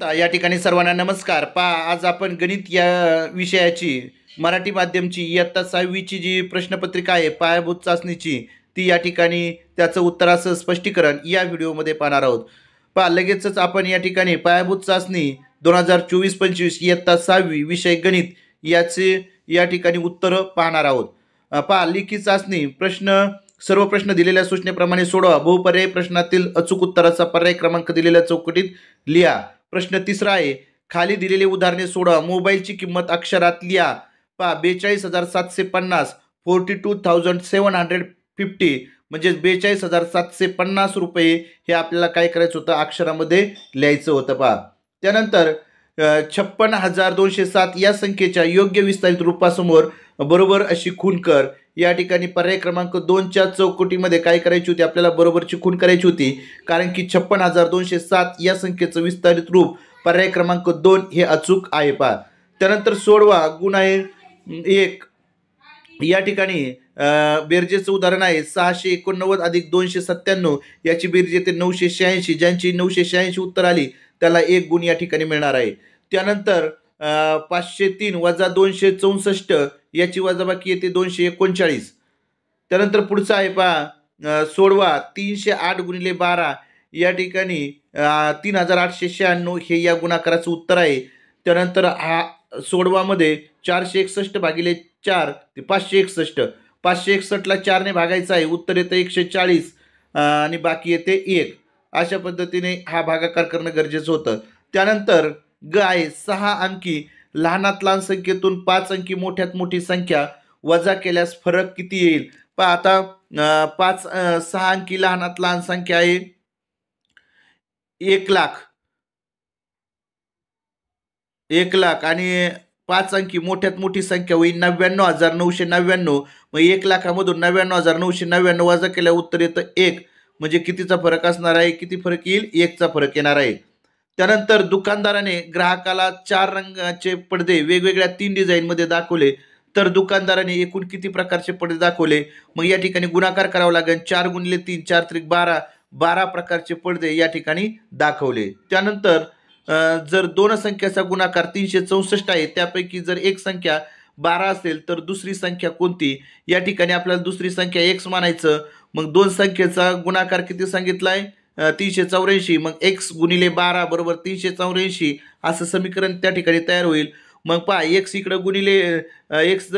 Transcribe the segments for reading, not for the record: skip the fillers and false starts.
या ठिकाणी सर्वांना नमस्कार. आज आपण गणित या विषयाची मराठी माध्यमची इयत्ता 6वीची जी प्रश्नपत्रिका आहे पायाभूत चाचणीची ती या ठिकाणी त्याचं उत्तराचं स्पष्टीकरण या व्हिडिओमध्ये पाहणार आहोत. लगेचच आपण या ठिकाणी पायाभूत चाचणी 2024-25 इयत्ता 6वी विषय गणित याचे या ठिकाणी उत्तरं पाहणार आहोत. लेखी चाचणी सर्व प्रश्न दिलेल्या सूचनेप्रमाणे सोडवा. बहुपर्यायी प्रश्नातील अचूक उत्तराचा पर्याय क्रमांक दिलेल्या चौकटीत लिहा. प्रश्न तिसरा आहे, खाली दिलेले उदाहरणे सोडवा. मोबाईलची किंमत अक्षरात लिहा. 42,750 42,750 म्हणजे 42,750 रुपये हे आपल्याला काय करायचं होतं, अक्षरामध्ये लिहायचं होतं. त्यानंतर 56,207 या संख्येच्या योग्य विस्तारित रूपासमोर बरोबर अशी खून कर. या ठिकाणी पर्याय क्रमांक 2च्या चौकटीमध्ये काय करायची होती, आपल्याला बरोबरची खून करायची होती, कारण की 56,207 या संख्येचं विस्तारित रूप पर्याय क्रमांक 2 हे अचूक आहे. त्यानंतर सोडवा. गुण आहे 1. या ठिकाणी बेरजेचं उदाहरण आहे 689 अधिक 297 याची बेरज येते 986. ज्यांची 986 उत्तर आली त्याला 1 गुण या ठिकाणी मिळणार आहे. त्यानंतर 503 वजा 264 याची वजाबाकी येते 239. त्यानंतर पुढचा आहे सोडवा. 308 गुणिले 12 या ठिकाणी 3,896 हे या गुणाकाराचं उत्तर आहे. त्यानंतर सोडवामध्ये 461 भागिले 4 ते 561. 561ला 4ने भागायचं आहे, उत्तर येतं 140 आणि बाकी येते 1. अशा पद्धतीने हा भागाकार करणं गरजेचं होतं. त्यानंतर ग आहे 6 अंकी लहानात लहान संख्येतून 5 अंकी मोठ्यात मोठी संख्या वजा केल्यास फरक किती येईल. आता 6 अंकी लहानात लहान संख्या आहे 1,00,000 आणि 5 अंकी मोठ्यात मोठी संख्या होईल 99,999. मग 1,00,000मधून 99,999 वजा केल्या उत्तर येतं 1. म्हणजे कितीचा फरक असणार आहे, किती फरक येईल, 1चा फरक येणार आहे. त्यानंतर दुकानदाराने ग्राहकाला 4 रंगाचे पडदे वेगवेगळ्या 3 डिझाईनमध्ये दाखवले, तर दुकानदाराने एकूण किती प्रकारचे पडदे दाखवले. मग या ठिकाणी गुणाकार करावा लागेल. 4 गुणिले 3 4 त्रिक 12 12 प्रकारचे पडदे या ठिकाणी दाखवले. त्यानंतर जर दोन संख्याचा गुणाकार 364 आहे, त्यापैकी जर एक संख्या 12 असेल तर दुसरी संख्या कोणती. या ठिकाणी आपल्याला दुसरी संख्या x मानायचं. मग दोन संख्येचा गुणाकार किती सांगितला आहे, 384. मग x गुणिले 12 बरोबर 384 असं समीकरण त्या ठिकाणी तयार होईल. मग x इकडं गुणिले x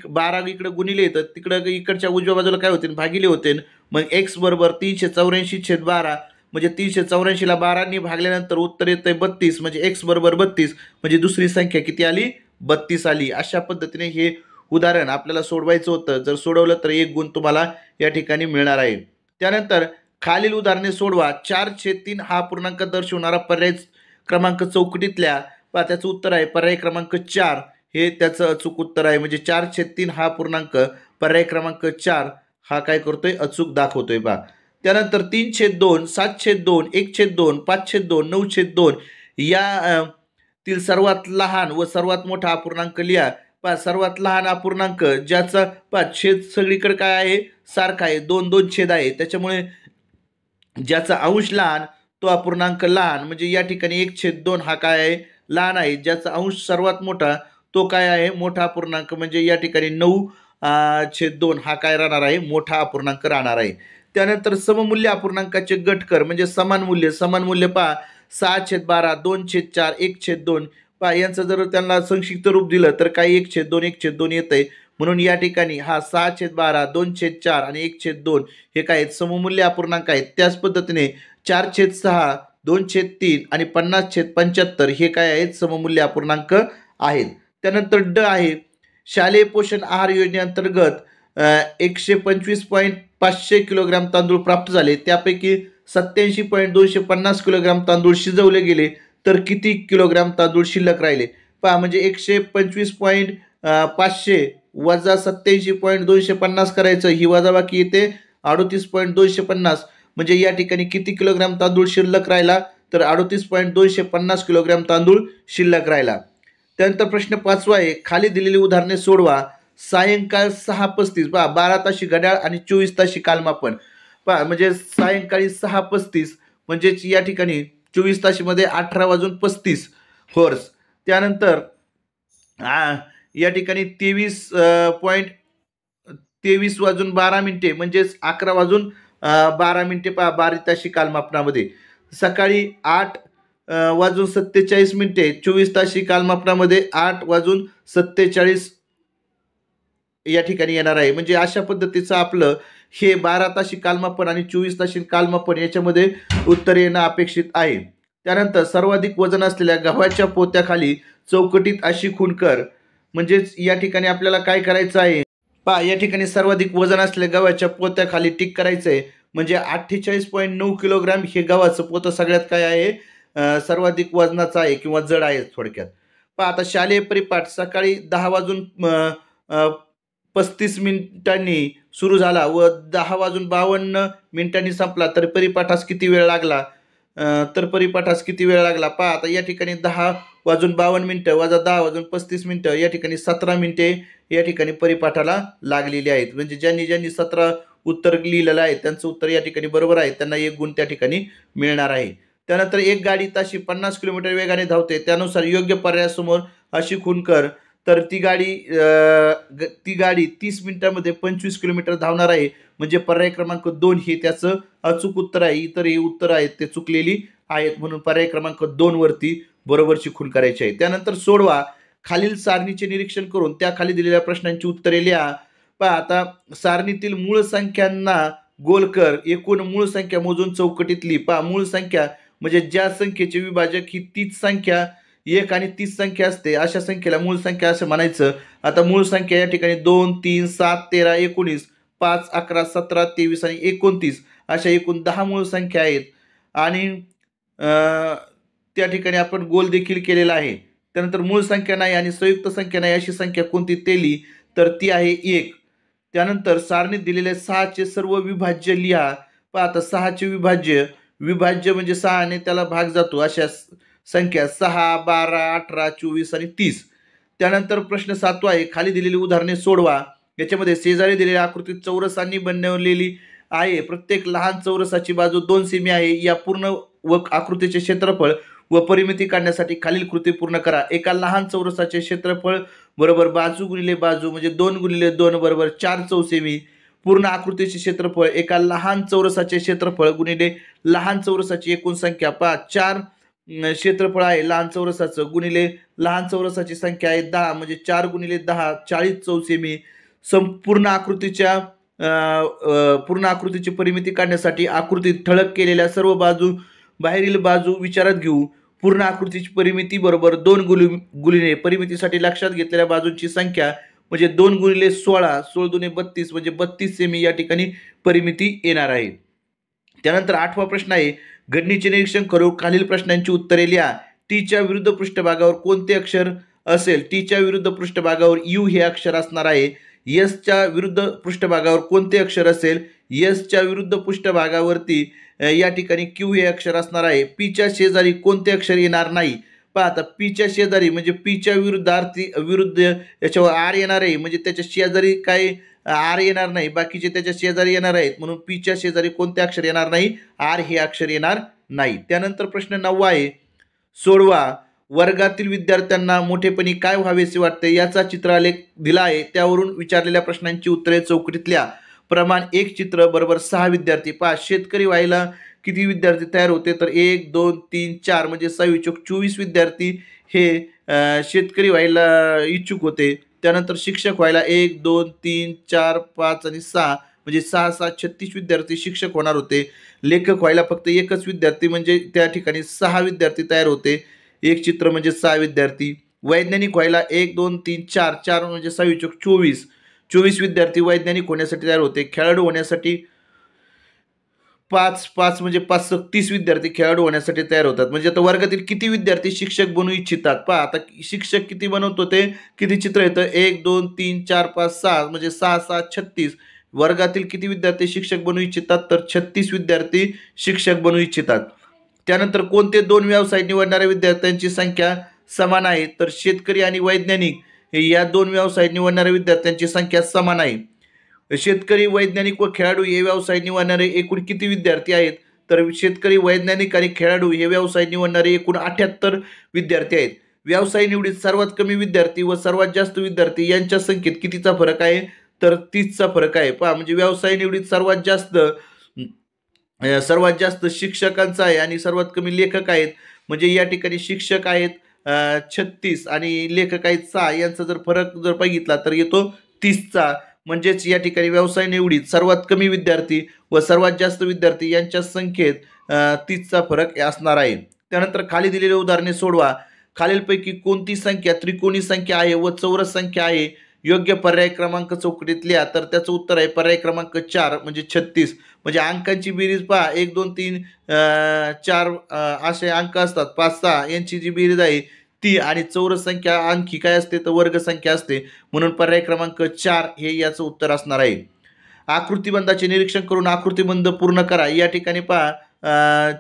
12 इकडं गुणिले तर तिकडं इकडच्या उजव्या बाजूला काय होते, भागिले होते. मग x बरोबर 384/12 म्हणजे 384ला 12ने भागल्यानंतर उत्तर येतंय 32. म्हणजे x बरोबर 32 म्हणजे दुसरी संख्या किती आली, 32 आली. अशा पद्धतीने हे उदाहरण आपल्याला सोडवायचं होतं. जर सोडवलं तर 1 गुण तुम्हाला या ठिकाणी मिळणार आहे. त्यानंतर खालील उदाहरणे सोडवा. 4/3 हा पूर्णांक दर्शवणारा पर्याय क्रमांक चौकटीतल्या त्याचं उत्तर आहे पर्याय क्रमांक 4 हे त्याचं अचूक उत्तर आहे. म्हणजे 4/3 हा पूर्णांक पर्याय क्रमांक 4 हा काय करतोय, अचूक दाखवतोय. त्यानंतर 3/2 7/2 1/2 5/2 9/2 या तील सर्वात लहान व सर्वात मोठा अपूर्णांक लिहा. सर्वात लहान अपूर्णांक ज्याचा छेद सगळीकडे काय आहे, सारखा आहे, 2 छेद आहे, त्याच्यामुळे ज्याचा अंश लहान तो अपूर्णांक लहान. म्हणजे या ठिकाणी 1/2 हा काय आहे, लहान आहे. ज्याचा अंश सर्वात मोठा तो काय आहे, मोठा अपूर्णांक. म्हणजे या ठिकाणी 9/2 हा काय राहणार आहे, मोठा अपूर्णांक राहणार आहे. त्यानंतर सममूल्य अपूर्णांकाचे गट कर. म्हणजे समान मूल्य 6/12 2/4 1/2 यांचं जर त्यांना संक्षिप्त रूप दिलं तर काही 1/2 1/2 येतंय. म्हणून या ठिकाणी हा 6/12 2/4 आणि 1/2 हे काय आहेत, सममूल्य अपूर्णांक आहेत. त्याच पद्धतीने 4/6 2/3 आणि 50/75 हे काय आहेत, सममूल्य अपूर्णांक आहेत. त्यानंतर ड आहे शालेय पोषण आहार योजनेअंतर्गत 125.500 किलोग्राम तांदूळ प्राप्त झाले, त्यापैकी 87.250 किलोग्राम तांदूळ शिजवले गेले, तर किती किलोग्राम तांदूळ शिल्लक राहिले. म्हणजे 125.500 वजा 87.250 करायचं, ही वजाबाकी येते 38.250. म्हणजे या ठिकाणी किती किलोग्राम तांदूळ शिल्लक राहिला, तर 38.250 किलोग्राम तांदूळ शिल्लक राहिला. त्यानंतर प्रश्न 5वा आहे, खाली दिलेली उदाहरणे सोडवा. सायंकाळ 6:35 12 ताशी घड्याळ आणि 24 ताशी कालमापन. म्हणजे सायंकाळी 6:35 म्हणजेच या ठिकाणी 24 तासामध्ये 18:35 हॉर्स. त्यानंतर या ठिकाणी 23:12 म्हणजेच 11:12 पहा 12 ताशी कालमापनामध्ये. सकाळी 8:47 24 ताशी कालमापनामध्ये 8:47 या ठिकाणी येणार आहे. म्हणजे अशा पद्धतीचं आपलं हे 12 ताशी कालमापन आणि 24 ताशी कालमापन याच्यामध्ये उत्तर येणं अपेक्षित आहे. त्यानंतर सर्वाधिक वजन असलेल्या गव्हाच्या पोत्याखाली चौकटीत अशी खूण कर. म्हणजेच या ठिकाणी आपल्याला काय करायचं आहे पहा, या ठिकाणी सर्वाधिक वजन असलेल्या गव्हाच्या पोत्याखाली टिक करायचं आहे. म्हणजे 48.9 किलोग्राम हे गव्हाचं पोतं सगळ्यात काय आहे, सर्वाधिक वजनाचं आहे किंवा जड आहे थोडक्यात. पहा आता शालेय परिपाठ सकाळी 10:35 सुरू झाला व 10:52 संपला, तर परिपाठास किती वेळ लागला? पहा आता या ठिकाणी 10:52 वजा 10:35 या ठिकाणी 17 मिनिटे या ठिकाणी परिपाठाला लागलेली आहेत. म्हणजे ज्यांनी 17 उत्तर लिहिलेलं आहे त्यांचं उत्तर या ठिकाणी बरोबर आहे, त्यांना 1 गुण त्या ठिकाणी मिळणार आहे. त्यानंतर एक गाडी ताशी 50 किलोमीटर वेगाने धावते, त्यानुसार योग्य पर्यायासमोर अशी खूण कर. तर ती गाडी 30 मिनिटांमध्ये 25 किलोमीटर धावणार आहे. म्हणजे पर्याय क्रमांक 2 हे त्याचं अचूक उत्तर आहे. इतर हे उत्तर आहेत ते चुकलेली आहेत, म्हणून पर्याय क्रमांक 2 वरती बरोबरची खूण करायची आहे. त्यानंतर सोडवा. खालील सारणीचे निरीक्षण करून त्या खाली दिलेल्या प्रश्नांची उत्तरे लिहा. पहा आता सारणीतील मूळ संख्यांना गोल कर. एकूण मूळ संख्या मोजून चौकटीत लिही. पहा मूळ संख्या म्हणजे ज्या संख्येचे विभाजक ही तीच संख्या 1 आणि 30 संख्या असते, अशा संख्येला मूळ संख्या असं म्हणायचं. आता मूळ संख्या या ठिकाणी 2, 3, 7, 13, 19, 5, 11, 17, 23 आणि 29 अशा एकूण 10 मूळ संख्या आहेत. आणि त्या ठिकाणी आपण गोल देखील केलेला आहे. त्यानंतर मूळ संख्या नाही आणि संयुक्त संख्या नाही अशी संख्या कोणती ते लिही. तर ती आहे 1. त्यानंतर सारणीत दिलेले 6चे सर्व विभाज्य लिहा. पहा आता 6चे विभाज्य म्हणजे 6 ने त्याला भाग जातो अशा संख्या 6, 12, 18, 24 आणि 30. त्यानंतर प्रश्न 7वा आहे. खाली दिलेली उदाहरणे सोडवा. याच्यामध्ये शेजारी दिलेल्या आकृतीत चौरसांनी बनवलेली आहे. प्रत्येक लहान चौरसाची बाजू 2 सेमी आहे. या पूर्ण व आकृतीचे क्षेत्रफळ व परिमिती काढण्यासाठी खालील कृती पूर्ण करा. एका लहान चौरसाचे क्षेत्रफळ बरोबर बाजू गुणिले बाजू म्हणजे 2 गुणिले 2 बरोबर 4 चौसेमी. पूर्ण आकृतीचे क्षेत्रफळ एका लहान चौरसाचे क्षेत्रफळ गुणिले लहान चौरसाची एकूण संख्या. पहा 4 क्षेत्रफळ आहे लहान चौरसाचं गुणिले लहान चौरसाची संख्या आहे 10 म्हणजे 4 गुणिले 10 40 चौसेमी. संपूर्ण आकृतीची परिमिती काढण्यासाठी आकृतीत ठळक केलेल्या सर्व बाजू बाहेरील बाजू विचारात घेऊ. पूर्ण आकृतीची परिमिती बरोबर 2 गुणिले परिमितीसाठी लक्षात घेतलेल्या बाजूंची संख्या म्हणजे 2 गुणिले 16 16 दुने 32 म्हणजे 32 सेमी या ठिकाणी परिमिती येणार आहे. त्यानंतर 8वा प्रश्न आहे. घडणीचे निरीक्षण करू. खालील प्रश्नांची उत्तरे लिहा. टीच्या विरुद्ध पृष्ठभागावर कोणते अक्षर असेल? टीच्या विरुद्ध पृष्ठभागावर यू हे अक्षर असणार आहे. एसच्या विरुद्ध पृष्ठभागावर कोणते अक्षर असेल? एसच्या विरुद्ध पृष्ठभागावरती या ठिकाणी क्यू हे अक्षर असणार आहे. पीच्या शेजारी कोणते अक्षर येणार नाही? पहा आता पीच्या शेजारी म्हणजे पीच्या विरुद्ध याच्यावर आर येणार आहे. म्हणजे त्याच्या शेजारी काय आर येणार नाही, बाकीचे त्याच्या शेजारी येणार आहेत. म्हणून पीच्या शेजारी कोणते अक्षर येणार नाही? आर हे अक्षर येणार नाही. त्यानंतर प्रश्न 9वा आहे. सोडवा. वर्गातील विद्यार्थ्यांना मोठेपणी काय व्हावेसे वाटते याचा चित्रालेख दिला आहे. त्यावरून विचारलेल्या प्रश्नांची उत्तरे चौकटीत लिहा. प्रमाण 1 चित्र बरोबर 6 विद्यार्थी. पहा शेतकरी व्हायला किती विद्यार्थी तयार होते? तर 1, 2, 3, 4 म्हणजे 24 विद्यार्थी हे शेतकरी व्हायला इच्छुक होते. त्यानंतर शिक्षक व्हायला 1, 2, 3, 4, 5 आणि 6 म्हणजे 6, 7, 36 विद्यार्थी शिक्षक होणार होते. लेखक व्हायला फक्त एकच विद्यार्थी म्हणजे त्या ठिकाणी 6 विद्यार्थी तयार होते. 1 चित्र म्हणजे 6 विद्यार्थी. वैज्ञानिक व्हायला 1, 2, 3, 4 4 म्हणजे 24 विद्यार्थी वैज्ञानिक होण्यासाठी तयार होते. खेळाडू होण्यासाठी 5 म्हणजे 5 30 विद्यार्थी खेळाडू होण्यासाठी तयार होतात. म्हणजे आता वर्गातील किती विद्यार्थी शिक्षक बनू इच्छितात? पहा आता शिक्षक किती बनवतो ते किती चित्र येतं? 1, 2, 3, 4, 5, 6 म्हणजे 6, 7, 36. वर्गातील किती विद्यार्थी शिक्षक बनू इच्छितात? तर 36 विद्यार्थी शिक्षक बनू इच्छितात. त्यानंतर कोणते 2 व्यवसाय निवडणाऱ्या विद्यार्थ्यांची संख्या समान आहे? तर शेतकरी आणि वैज्ञानिक या 2 व्यवसाय निवडणाऱ्या विद्यार्थ्यांची संख्या समान आहे. शेतकरी, वैज्ञानिक व खेळाडू हे व्यवसाय निवडणारे एकूण किती विद्यार्थी आहेत? तर शेतकरी, वैज्ञानिक आणि खेळाडू हे व्यवसाय निवडणारे एकूण 78 विद्यार्थी आहेत. व्यवसाय निवडीत सर्वात कमी विद्यार्थी व सर्वात जास्त विद्यार्थी यांच्या संख्येत कितीचा फरक आहे? तर 30चा फरक आहे. पहा, म्हणजे व्यवसाय निवडीत सर्वात जास्त शिक्षकांचा आहे आणि सर्वात कमी लेखक आहेत. म्हणजे या ठिकाणी शिक्षक आहेत 36 आणि लेखक आहेत 6. यांचा जर फरक जर बघितला तर येतो 30चा. म्हणजेच या ठिकाणी व्यवसाय निवडीत सर्वात कमी विद्यार्थी व सर्वात जास्त विद्यार्थी यांच्या संख्येत 30चा फरक असणार आहे. त्यानंतर खाली दिलेली उदाहरणे सोडवा. खालीलपैकी कोणती संख्या त्रिकोणी संख्या आहे व चौरस संख्या आहे? योग्य पर्याय क्रमांक चौकटीत लिहा. तर त्याचं उत्तर आहे पर्याय क्रमांक 4 म्हणजे 36. म्हणजे अंकांची बेरीज पहा, 1 2 3 4 असे अंक असतात, 5 6 यांची जी बेरीज आहे ती, आणि चौरस संख्या आणखी काय असते तर वर्ग संख्या असते. म्हणून पर्याय क्रमांक 4 हे याचं उत्तर असणार आहे. आकृतिबंधाचे निरीक्षण करून आकृतिबंध पूर्ण करा. या ठिकाणी पहा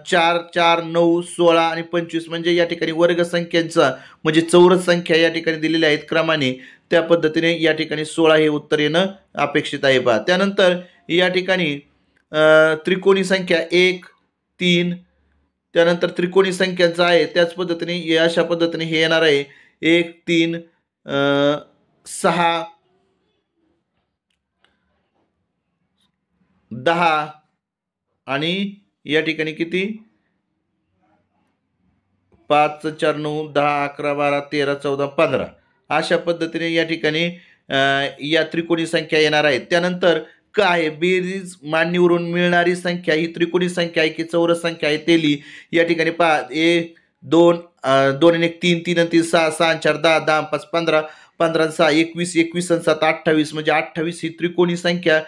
4 4 9 16 आणि 25 म्हणजे या ठिकाणी वर्ग संख्यांचा म्हणजे चौरस संख्या या ठिकाणी दिलेल्या आहेत क्रमाने. त्या पद्धतीने या ठिकाणी 16 हे उत्तर येणं अपेक्षित आहे. पहा, त्यानंतर या ठिकाणी त्रिकोणी संख्या 1 3, त्यानंतर त्रिकोणी संख्यांचा आहे त्याच पद्धतीने अशा पद्धतीने हे येणार आहे 1 3 6 10 आणि या ठिकाणी किती 5 4 9 10 11 12 13 14 15 अशा पद्धतीने या ठिकाणी या त्रिकोणी संख्या येणार आहेत. त्यानंतर काय बेरीज मांडणीवरून मिळणारी संख्या ही त्रिकोणी संख्या आहे की चौरस संख्या आहे ते लिही. या ठिकाणी पहा 1 2 2 आणि 1 3 3 आणि 3 6 6 आणि 4 10 10 5 15 15 आणि 6 21 21 आणि 7 28 म्हणजे 28 ही त्रिकोणी संख्या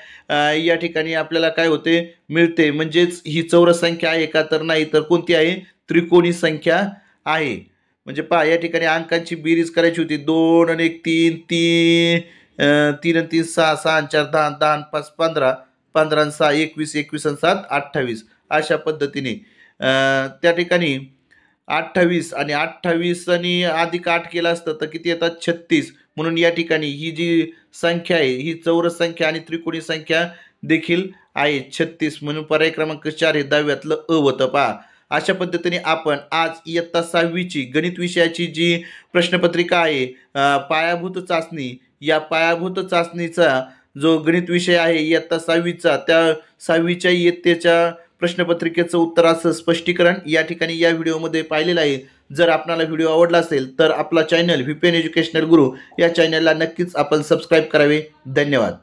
या ठिकाणी आपल्याला काय होते मिळते. म्हणजेच ही चौरस संख्या आहे का तर नाही, तर कोणती आहे त्रिकोणी संख्या आहे. म्हणजे पहा या ठिकाणी अंकांची बेरीज करायची होती 2 आणि 1 3 3 3 आणि 3 6 6 आणि 4 10 10 आणि 5 15 15 आणि 6 21 21 आणि 7 28 अशा पद्धतीने त्या ठिकाणी 28 आणि 28 आणि अधिक 8 केलं असतं तर किती येतात 36. म्हणून या ठिकाणी ही जी संख्या आहे ही चौरस संख्या आणि त्रिकोणी संख्या देखील आहे 36. म्हणून पर्याय क्रमांक 4 हे 10व्यातलं अ होतं. पहा, अशा पद्धतीने आपण आज इयत्ता 6वीची गणित विषयाची जी प्रश्नपत्रिका आहे पायाभूत चाचणी, या पायाभूत चाचणीचा जो गणित विषय आहे इयत्ता 6वीचा, त्या 6वीच्या इयत्तेच्या प्रश्नपत्रिकेचं उत्तर असं स्पष्टीकरण या ठिकाणी या व्हिडिओमध्ये पाहिलेलं आहे. जर आपल्याला व्हिडिओ आवडला असेल तर आपला चॅनल VPN एज्युकेशनल गुरु या चॅनलला नक्कीच आपण सबस्क्राईब करावे. धन्यवाद.